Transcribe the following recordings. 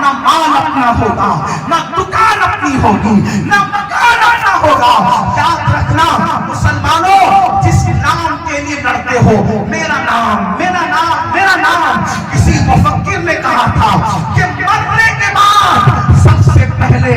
نہ مال اپنا ہوگا، نہ دکان اپنی ہوگی، نہ مکان اپنا ہوگا۔ یاد رکھنا مسلمانوں، جس نام کے لیے لڑتے ہو، میرا نام میرا نام میرا نام، کسی مفکر نے کہا تھا کہ مرنے کے بعد سب سے پہلے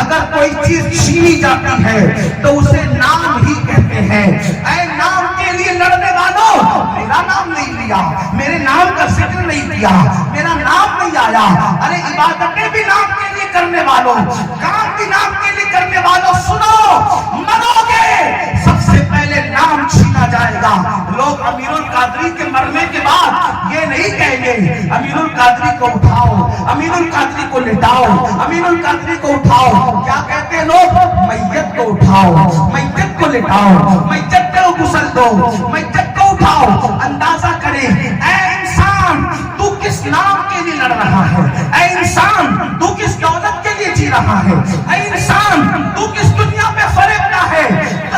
اگر کوئی چیز چھینی جاتی ہے تو اسے نام ہی کہتے ہیں۔ اے نام کے لیے لڑنے والوں، میرا نام نہیں لیا، میرے نام کا ذکر نہیں کیا، میرا نام نہیں آیا۔ ارے عبادتیں بھی نام کے لیے کرنے والوں، کام بھی نام کے لیے کرنے والوں، سنو، مرو گے سب سے پہلے نام چھینا جائے گا۔ لوگ امیر القادری کے مرنے کے بعد یہ نہیں کہیں گے امیر القادری کو اٹھاؤ، امیر القادری کو لٹاؤ، امیر القادری کو اٹھاؤ۔ کیا کہتے ہیں لوگ؟ میت کو اٹھاؤ، میت کو لٹاؤ، میت کو غسل دو، میت کو اٹھاؤ۔ اندازہ کرے اے انسان تو کس نام کے لیے لڑ رہا ہے، اے انسان تو کس دولت کے لیے جی رہا ہے، اے انسان تو کس دنیا میں فریبتا ہے۔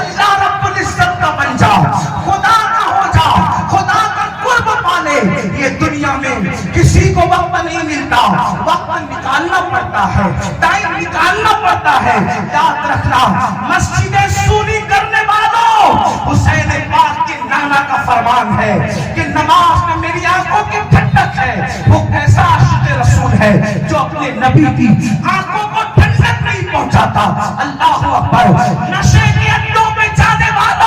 اللہ رب العزت کا بن جا، خدا کا ہو جا، خدا کا قرب پالے۔ یہ دنیا میں کسی کو وقت نہیں ملتا، وقت نکالنا پڑتا ہے، ٹائم نکالنا پڑتا ہے۔ یاد رکھنا مسجدیں سونی کرنے والوں، حسین پاک کے نانا کا فرمان ہے کہ نماز میں میری آنکھوں کی ٹھنڈک ہے۔ وہ کیسا عاشق رسول ہے جو اپنے نبی کی آنکھوں کو ٹھنڈک نہیں پہنچاتا۔ اللہ اکبر۔ نشے کے اڈوں میں جانے والوں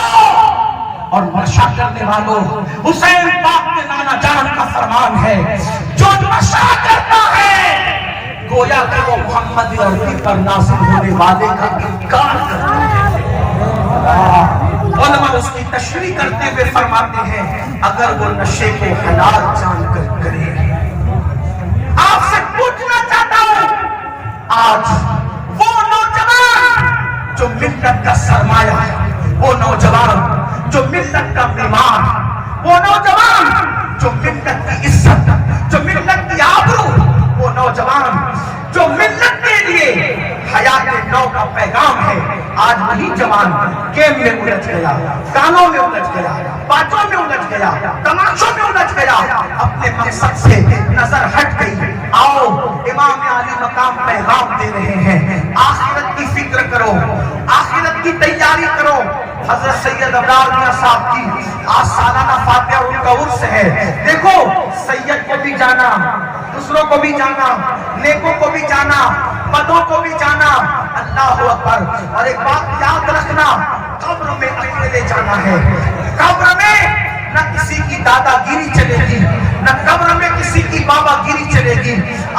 اور نشہ کرنے والوں، حسین پاک کے نانا جان کا فرمان ہے جو نشہ کرتا ہے گویا کہ وہ محمد عربی پر نازل ہونے والے کا انکار کرتا ہے۔ علماء اس کی تشریح کرتے ہوئے فرماتے ہیں اگر وہ نشے کو حلال جان کر کرے۔ آپ سے پوچھنا چاہتا ہوں، آج وہ نوجوان جو ملت کا سرمایہ ہے، وہ نوجوان جو ملت کا بیمار، وہ نوجوان جو ملت کی عزت، جو ملت کی آبرو، وہ نوجوان جو ملت کے لیے حیات نو کا پیغام ہے، آج وہی جوان گیم میں الجھ گیا، گانوں میں الجھ گیا، باتوں میں الجھ گیا، تماشوں میں الجھ گیا، اپنے مقصد سے نظر ہٹ گئی۔ آؤ امام علی مقام پیغام دے رہے ہیں، آخرت کی فکر کرو، آخرت کی تیاری کرو۔ حضرت سید ابرار میاں صاحب کی آج سالانہ فاتحہ ان کا عرس ہے۔ دیکھو سید کو بھی جانا، دوسروں کو بھی جانا، نیکوں کو بھی جانا، بدوں کو بھی جانا۔ اللہ اکبر۔ اور ایک بات یاد رکھنا، قبر میں اکیلے جانا ہے۔ قبر میں نہ کسی کی دادا گیری چلے گی، نہ قبر میں کسی کی بابا گیری چلے گی۔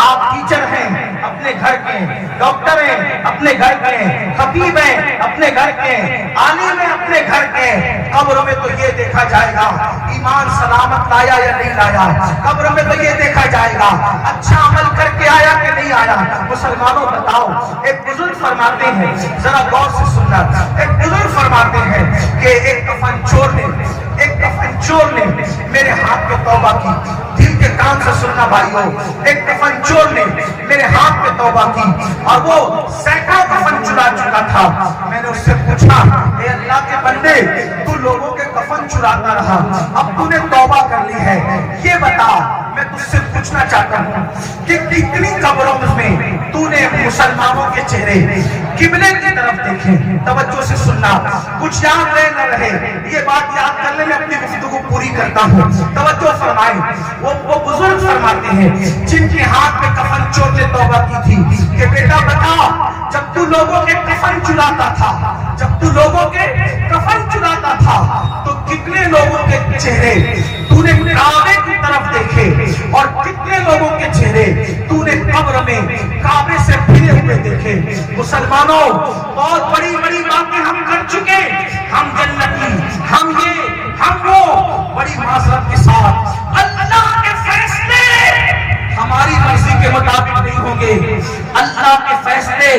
آپ ٹیچر ہیں اپنے گھر کے، ڈاکٹر ہیں اپنے گھر کے، خطیب ہیں اپنے گھر کے، عالم ہیں اپنے گھر کے۔ قبر میں تو یہ دیکھا جائے گا ایمان سلامت لایا یا نہیں لایا، قبر میں تو یہ دیکھا جائے گا اچھا عمل کر کے آیا کہ نہیں آیا۔ مسلمانوں بتاؤ، ایک بزرگ فرماتے ہیں، ذرا غور سے سننا، ایک بزرگ فرماتے ہیں کہ ایک کفن چور نے میرے ہاتھ پہ توبہ کی۔ دل کے کان سے سننا بھائیو، ایک کفن چور نے میرے ہاتھ پہ توبہ کی اور وہ سینکڑوں کفن چرا چکا تھا۔ میں نے اس سے پوچھا اے اللہ کے بندے، تو لوگوں کے کفن چراتا رہا، اب تو نے توبہ کر لی ہے، یہ بتا میں تجھ سے پوچھنا چاہتا ہوں کہ کتنی قبروں میں تو نے مسلمانوں کے چہرے قبلے کی طرف دیکھے۔ توجہ سے سننا، کچھ یاد رہے نہ رہے، یہ بات یاد کرنے میں اپنی گفتگو پوری کرتا ہوں۔ توجہ فرمائیں، وہ بزرگ فرماتے ہیں جن کے ہاتھ میں کفن چور نے توبہ کی تھی کہ بیٹا بتا، جب تو لوگوں کے کفن چراتا تھا، جب تو لوگوں کے کفن چراتا تھا تو کتنے لوگوں کے چہرے تو نے کعبے کی طرف دیکھے اور کتنے لوگوں کے چہرے تو نے قبر میں کعبے سے پھرے ہوئے دیکھے۔ مسلمانوں بہت بڑی بڑی باتیں ہم کر چکے، ہم جنتی، ہم یہ ہم وہ، بڑی معذرت کے ساتھ اللہ کے فیصلے ہماری مرضی کے مطابق نہیں ہوں گے، اللہ کے فیصلے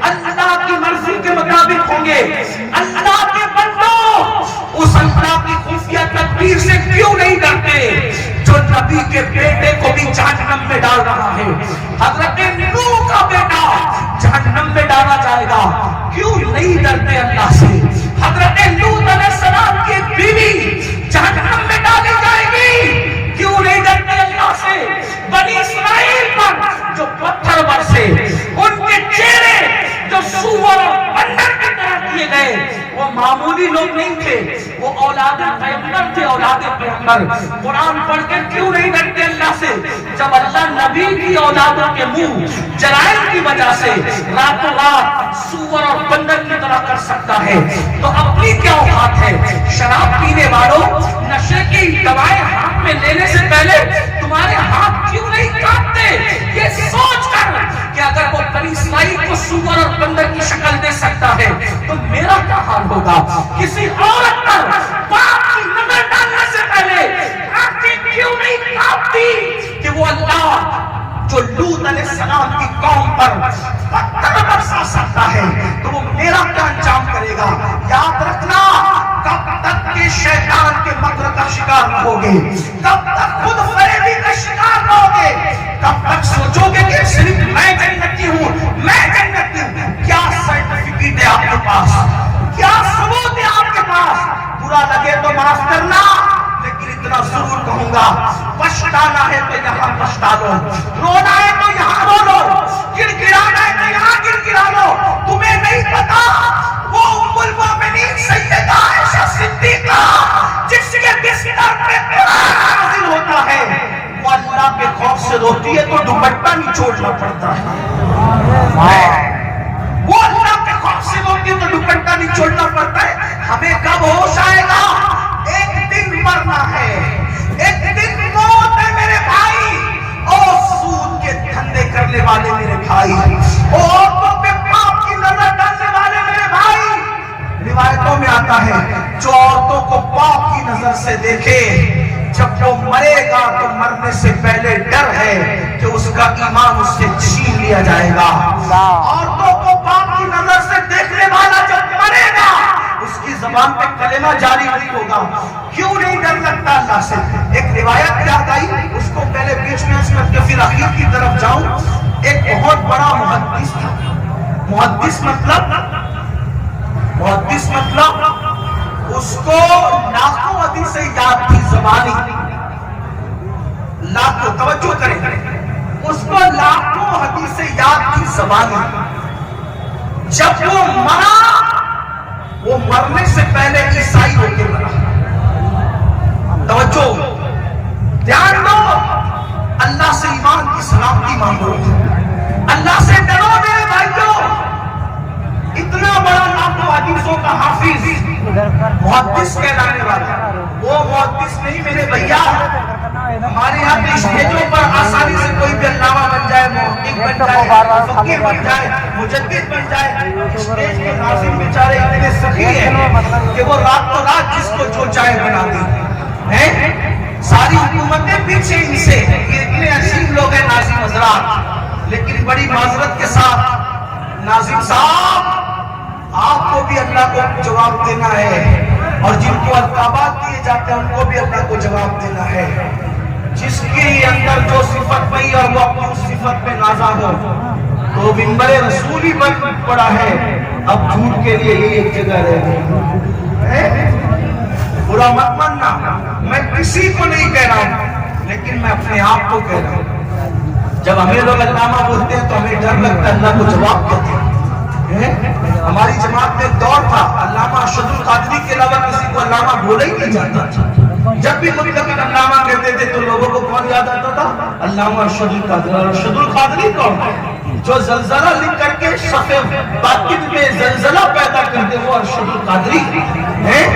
اللہ کی مرضی کے مطابق ہوں گے۔ اللہ کے بندوں اس اللہ کی خفیہ تدبیر سے کیوں نہیں ڈرتے جو نبی کے بیٹے کو بھی جہنم میں ڈال رہا ہے؟ حضرت نوح کا بیٹا جہنم میں ڈالا جائے گا، کیوں نہیں ڈرتے اللہ سے؟ حضرت لوط علیہ السلام کی بیوی جہنم میں ڈالی جائے گی، کیوں نہیں ڈرتے اللہ سے؟ بنی اسرائیل پر جو جو پتھر برسے، ان کے چہرے جو سور اور بندر کی طرح کیے گئے، وہ معمولی لوگ نہیں تھے، وہ اولاد پیغمبر تھے، اولاد پیغمبر۔ قرآن پڑھ کے کیوں نہیں ڈرتے اللہ سے؟ جب اللہ نبی کی اولادوں کے منہ جرائم کی وجہ سے راتوں رات سور اور بندر کی طرح کر سکتا ہے، تو اپنی کیا اوقات ہے؟ شراب پینے والوں، نشے کی دوائیں ہاتھ میں لینے سے پہلے تمہارے ہاتھ کیوں نہیں کانپتے؟ یہ سوچ کر کہ اگر وہ بنی اسرائیل کو سور اور بندر کی شکل دے سکتا ہے تو میرا کیا حال ہوگا؟ کسی عورت پر باپ کی نظر ڈالنے سے پہلے آنکھیں کیوں نہیں کانپتی کہ وہ اللہ جو لوط علیہ السلام کی قوم پر پتھر برسا سکتا ہے تو وہ میرا کیا انجام کرے گا؟ یاد رکھنا، کب تک کہ شیطان کے مکر کا شکار رہو گے، کب تک خود فریبی کا شکار رہو گے، کب تک سوچو گے کہ صرف میں جنتی ہوں، میں جنتی ہوں؟ کیا سرٹیفکیٹ ہے آپ کے پاس؟ کیا ثبوت ہے آپ کے پاس؟ برا لگے تو معاف کرنا، لیکن اتنا ضرور کہوں گا، پچھتانا ہے تو یہاں پچھتا لو، رونا ہے تو یہاں رو لو، گڑگڑانا ہے تو یہاں گڑگڑا لو۔ تمہیں نہیں پتا وہ ام المؤمنین سیدہ عائشہ صدیقہ جس کے بستر پہ قرآن نازل ہوتا ہے، وہ اللہ کے خوف سے روتی ہے تو دوپٹہ نچوڑنا پڑتا ہے، وہ اللہ کے خوف سے روتی ہے تو دوپٹہ نچوڑنا پڑتا ہے۔ ہمیں کب ہوش آئے گا؟ ایک دن مرنا ہے، ایک دن موت ہے میرے بھائی۔ اور سود کے دھندے کرنے والے میرے بھائی، عورتوں پہ پاپ کی نظر ڈالنے والے میرے بھائی، روایتوں میں آتا ہے جو عورتوں کو پاپ کی نظر سے دیکھے، جب وہ مرے گا تو مرنے سے پہلے ڈر ہے کہ اس کا ایمان اس سے چھین لیا جائے گا۔ عورتوں کو پاپ کی نظر سے دیکھنے والا جب مرے گا اس کی زبان پہ کلمہ جاری نہیں ہوگا۔ کیوں نہیں ڈر لگتا اللہ سے؟ ایک روایت یاد آئی، اس کو پہلے بیچ میں کر کے پھر آخر کی طرف جاؤں۔ ایک بہت بڑا محدث تھا، محدث مطلب اس کو لاکھوں حدیثیں یاد تھی زبانی، لاکھوں، توجہ کریں، اس کو لاکھوں حدیثیں یاد تھی زبانی۔ جب وہ مرا، وہ مرنے سے پہلے عیسائی ہو کے مرا۔ توجہ، دھیان دو، اللہ سے ایمان کی سلامتی مانگو، اللہ سے ڈرو میرے بھائیوں۔ اتنا بڑا لاکھوں حدیثوں کا حافظ، محدث کہلانے والا، وہ محدث نہیں میرے بھیا۔ ہمارے یہاں پہ اسٹیجوں پر آسانی سے کوئی بھی علامہ بن جائے، محقق بن جائے، فقیر بن جائے، مجدد بن جائے۔ اسٹیج کے ناظرین بیچارے اتنے سخی ہیں کہ وہ راتوں رات جس کو جو چاہے بنا دیں، ساری حکومتیں پیچھے ان سے، یہ اتنے عظیم لوگ ہیں ناظم حضرات۔ لیکن بڑی معذرت کے ساتھ ناظم صاحب، آپ کو بھی اللہ کو جواب دینا ہے، اور جن کو القابات دیے جاتے ہیں ان کو بھی اللہ کو جواب دینا ہے۔ جس کے اندر جو صفت پئی اور وہ اپنی اس صفت پہ نازا ہو تو منبر رسول ہی بن پڑا ہے۔ اب جھوٹ کے لیے یہ ایک جگہ رہ گئی، برا مت ماننا، میں کسی کو نہیں کہہ رہا ہوں، لیکن میں اپنے آپ کو کہہ رہا ہوں۔ جب ہمیں لوگ علامہ بولتے ہیں تو ہمیں ڈر لگتا ہے اللہ کو جواب دیتے ہیں۔ ہماری جماعت میں دور تھا علامہ ارشد القادری کے علاوہ کسی کو علامہ بولا ہی نہیں جاتا تھا۔ جب بھی کوئی لوگ علامہ کہتے تھے تو لوگوں کو کون یاد آتا تھا؟ علامہ ارشد القادری۔ ارشد القادری کون ہے؟ جو زلزلہ لکھ کر کے صفحے باطن میں زلزلہ پیدا کرتے، وہ ارشد القادری ہیں۔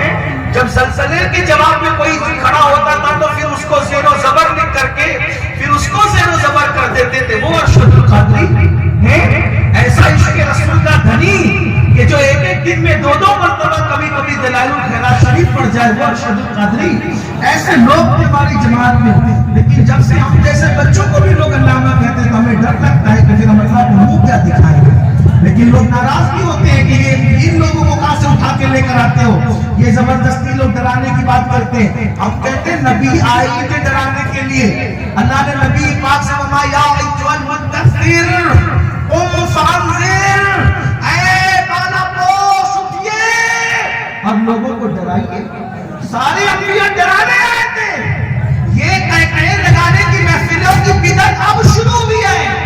جب زلزلے کے جواب میں کوئی کھڑا ہوتا تھا تو پھر اس کو زیر و زبر لکھ کر کے پھر اس کو زیر و زبر کر دیتے تھے، وہ ارشد القادری ہیں۔ ایسا عشق رسول کا دھنی کہ جو ایک ایک دن میں دو دو مرتبہ کبھی کبھی دلائل الخیرات شریف پڑھ جائے، وہ ارشد القادری۔ ایسے لوگ تھے ہماری جماعت میں، لیکن جب سے ہم جیسے بچوں کو بھی لوگ علامہ کہتے ہیں تو ہمیں ڈر لگتا ہے کہ پھر ہم اللہ کو منہ کیا دکھائیں گے۔ لیکن لوگ ناراض بھی ہوتے ہیں کہ یہ ان لوگوں کو کہاں سے اٹھا کے لے کر آتے ہو، یہ زبردستی لوگ ڈرانے کی بات کرتے ہیں۔ ہم کہتے ہیں نبی آئے ہی تھے ڈرانے کے لیے۔ اللہ نے نبی پاک سے فرمایا یا ایھا المدثر قم فانذر، اے بالا پوش اٹھیے اور لوگوں کو ڈرائیے۔ سارے انبیاء ڈرانے آئے تھے، یہ کہنے لگانے کی محفلوں کی بدعت اب شروع ہوئی ہے۔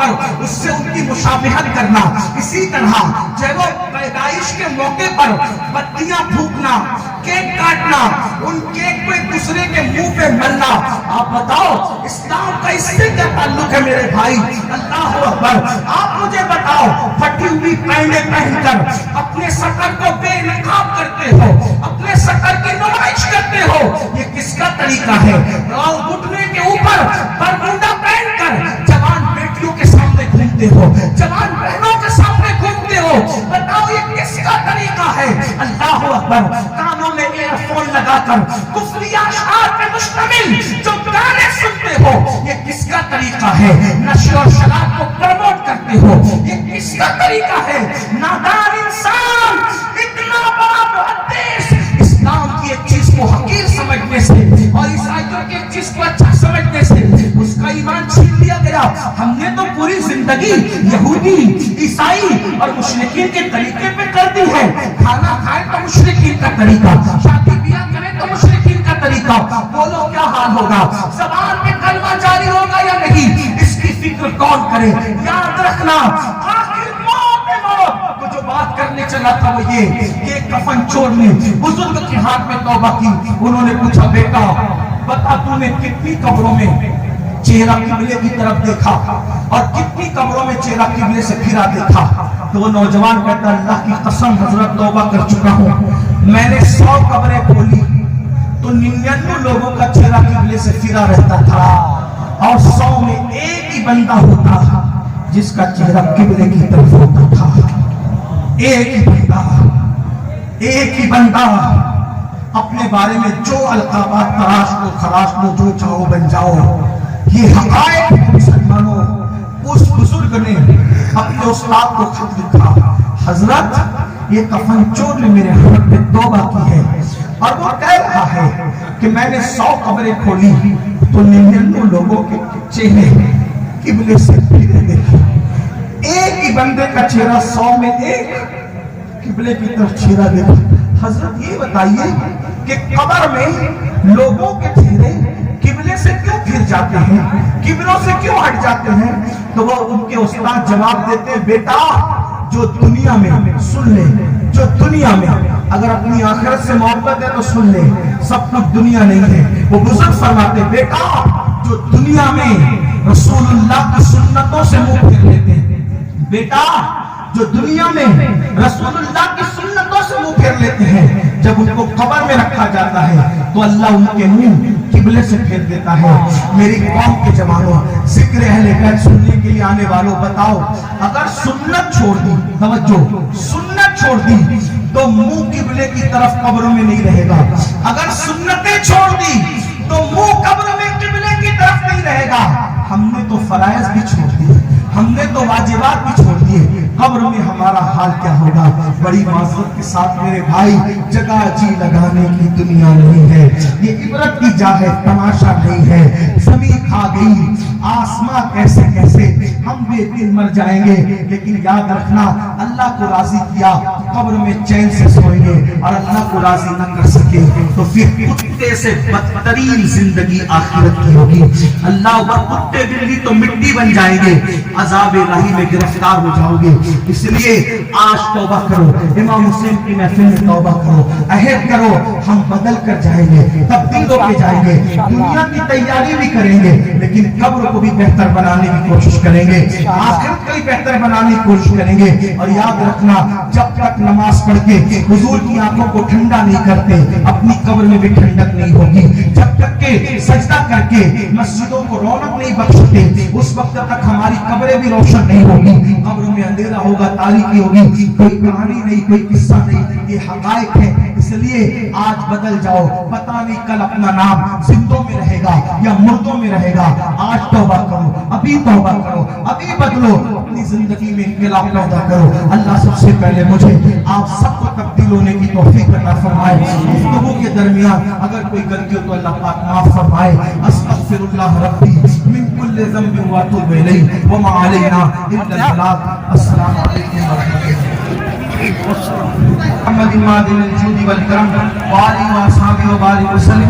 کر اس سے ان کی مشابہت کرنا. اسی طرح جب پیدائش کے موقع پر بتیاں پھونکنا, کیک کاٹنا, ان کیک کو ایک دوسرے کے منہ پہ ملنا. آپ بتاؤ اسلام کا اس سے کیا تعلق ہے میرے بھائی؟ اللہ اکبر. آپ مجھے بتاؤ پھٹی ہوئی پینٹیں پہن کر اپنے سکر کو بے نقاب کرتے ہو, اپنے سکر کی نمائش کرتے ہو, یہ کس کا طریقہ ہے؟ اور گھٹنے کے اوپر برموڈا پہن کر جوان بیٹیوں کے سامنے گھومتے ہو, جوان بہنوں کے سامنے گھومتے ہو. بتاؤ یہ کس کا طریقہ ہے؟ اللہ اکبر. کانوں میں ایئر فون لگا کر کفری اشعار پہ مشتمل جو گانے سنتے ہو, یہ کس کا طریقہ ہے؟ نشے اور شراب کو پروموٹ کرتے ہو, یہ کس کا طریقہ ہے؟ نادان انسان اتنا بڑا محدث اسلام کی ایک چیز کو حقیر سمجھنے سے اور عیسائیوں کی ایک چیز کو اچھا سمجھنے سے اس کا ایمان چھین لیا گیا. ہم نے تو پوری زندگی یہودی, عیسائی اور مشرکین کے طریقے پہ کر دی ہے. کھانا کھائے تو مشرکین کا طریقہ, شادی بیاہ کرے تو مشرکین کا طریقہ. بولو کیا حال ہوگا؟ زبان میں کلمہ جاری ہوگا یا نہیں, اس کی فکر کون کرے؟ یاد رکھنا آخر موت تو جو بات کرنے چلا تھا وہ یہ کہ کفن چور نے بزرگ کے ہاتھ میں توبہ کی. انہوں نے پوچھا بیٹا بتا تو نے کتنی قبروں میں چہرہ قبلے کی طرف دیکھا اور کتنی قبروں میں چہرہ قبلے سے پھرا دیکھا؟ تو وہ نوجوان کہتا اللہ کی قسم حضرت توبہ کر چکا ہوں, میں نے 100 قبریں کھولی تو 99 لوگوں کا چہرہ قبلے سے پھرا رہتا تھا اور 100 میں ایک ہی بندہ ہوتا جس کا چہرہ قبلے کی طرف ہوتا تھا. ایک ہی بندہ. اپنے بارے میں جو القابات تراش لو, خراش لو, جو چاہو بن جاؤ, یہ حقائق مسلمانوں. اس بزرگ نے اپنے استاد کو خط لکھا, حضرت یہ کفن چور نے میرے حق میں توبہ کی ہے اور وہ کہہ رہا ہے کہ میں نے 100 قبریں کھولی تو 99 لوگوں کے چہرے قبلے سے پھرے دیکھے. ایک ہی بندے کا چہرہ 100 میں ایک قبلے کی طرف چہرہ دیکھا. حضرت یہ بتائیے کہ قبر میں لوگوں کے چہرے قبلے سے کیوں پھر جاتے ہیں, قبلوں سے کیوں ہٹ جاتے ہیں؟ تو وہ ان کے استاد جواب دیتے بیٹا جو دنیا میں سن لے, جو دنیا میں اگر اپنی آخرت سے محبت ہے تو سن لے, سب کچھ دنیا نہیں ہے. وہ بزرگ فرماتے بیٹا جو دنیا میں رسول اللہ کی سنتوں سے منہ پھیر لیتے ہیں, بیٹا جو دنیا میں رسول اللہ کی سنتوں سے منہ پھیر لیتے ہیں, جب ان کو قبر میں رکھا جاتا ہے تو اللہ ان کے منہ قبلے سے پھیر دیتا ہے. میری قوم کے جوانوں, ذکر اہل بیت سننے کے لیے آنے والوں, بتاؤ اگر سنت چھوڑ دی, توجہ, سنت چھوڑ دی تو منہ قبلے کی طرف قبروں میں نہیں رہے گا. اگر سنتیں چھوڑ دی تو منہ قبر میں قبلے کی طرف نہیں رہے گا. ہم نے تو فرائض بھی چھوڑ دیے, ہم نے تو واجبات بھی چھوڑ دیے, قبر میں ہمارا حال کیا ہوگا؟ بڑی معذرت کے ساتھ میرے بھائی, جگہ جی لگانے کی دنیا نہیں ہے, یہ عبرت کی جا ہے, تماشا نہیں ہے. زمین کھا گئی, آسمان کیسے کیسے, ہم بھی ایک دن مر جائیں گے, لیکن یاد رکھنا اللہ کو راضی کیا قبر میں چین سے سوئیں گے, اور اللہ کو راضی نہ کر سکے تو پھر کتے سے بدترین زندگی آخرت کی ہوگی. اللہ اکبر. کتے بلی تو مٹی بن جائیں گے, عذاب الہی میں گرفتار ہو جاؤ گے. اس لیے آج توبہ کرو, امام حسین کی محفل میں توبہ کرو, عہد کرو, ہم بدل کر جائیں گے, تبدیل ہو کے جائیں گے. دنیا کی تیاری بھی کریں گے لیکن قبر کو بھی بہتر بنانے کی کوشش کریں گے, آخرت کو بھی بہتر بنانے کی کوشش کریں گے. اور یاد رکھنا جب تک نماز پڑھ کے حضور کی آنکھوں کو ٹھنڈا نہیں کرتے, اپنی قبر میں بھی ٹھنڈک نہیں ہوگی. جب تک کہ سجدہ کر کے مسجدوں کو رونق نہیں بخشتے, اس وقت تک ہماری قبریں بھی روشن نہیں ہوگی. قبروں میں اندھیرا ہوگا, تاریکی ہوگی, کوئی کہانی نہیں, کوئی قصہ نہیں, یہ حقائق ہے. اس لیے آج بدل جاؤ, پتہ نہیں کل اپنا نام زندوں میں رہے گا یا مردوں میں رہے گا. آج توبہ کرو, ابھی توبہ کرو, ابھی بدلو, اپنی زندگی میں انقلاب پیدا کرو. اللہ سب سے پہلے مجھے آپ سب کو تبدیل ہونے کی توفیق عطا فرمائے. گفتگو کے درمیان اگر کوئی غلطی ہو تو اللہ پاک معاف فرمائے. استغفر اللہ ربی من کل ذنب واتوب الیہ وما علینا الا البلاغ. السلام علیکم ورحمۃ اللہ. محمد مادن الجود والکرم وآلہ وصحبہ وبارک وسلم.